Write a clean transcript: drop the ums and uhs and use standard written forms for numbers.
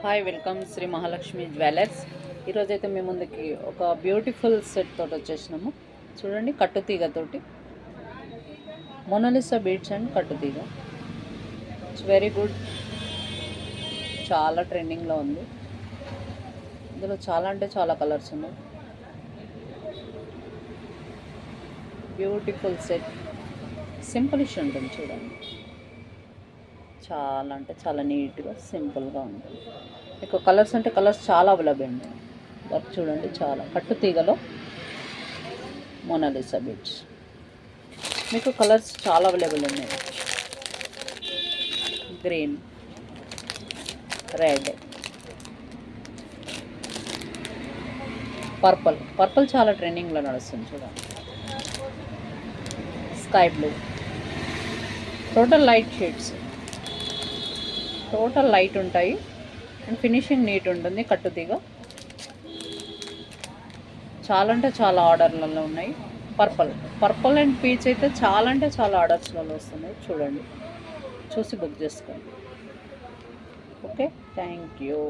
Hi, welcome Shri Mahalakshmi jewellers. ఈరోజైతే మేము ముందుకి ఒక బ్యూటిఫుల్ సెట్ తోటి వచ్చేసినాము. చూడండి, కట్టుతీగతోటి మోనాలిసా బీడ్స్ అండ్ కట్టుతీగ. ఇట్స్ వెరీ గుడ్, చాలా ట్రెండింగ్లో ఉంది. ఇందులో చాలా అంటే చాలా కలర్స్ ఉన్నాయి. బ్యూటిఫుల్ సెట్, సింపులిష్ ఉంటుంది. చూడండి, చాలా అంటే చాలా నీట్గా సింపుల్గా ఉంటుంది. మీకు కలర్స్ అంటే కలర్స్ చాలా అవైలబుల్ ఉన్నాయి. వర్క్ చూడండి, చాలా కట్టుతీగలో మోనాలిసా బీడ్స్. మీకు కలర్స్ చాలా అవైలబుల్ ఉన్నాయి. గ్రీన్, రెడ్, పర్పుల్ చాలా ట్రెండింగ్లో నడుస్తుంది. చూడండి, sky blue, total light shades, total light ఉంటాయి అండ్ ఫినిషింగ్ నీట్ ఉంటుంది. కట్టుతీగ చాలా అంటే చాలా ఆర్డర్లలో ఉన్నాయి. పర్పుల్ అండ్ పీచ్ అయితే చాలా అంటే చాలా ఆర్డర్స్లలో వస్తున్నాయి. చూడండి, చూసి బుక్ చేసుకోండి. Okay, thank you.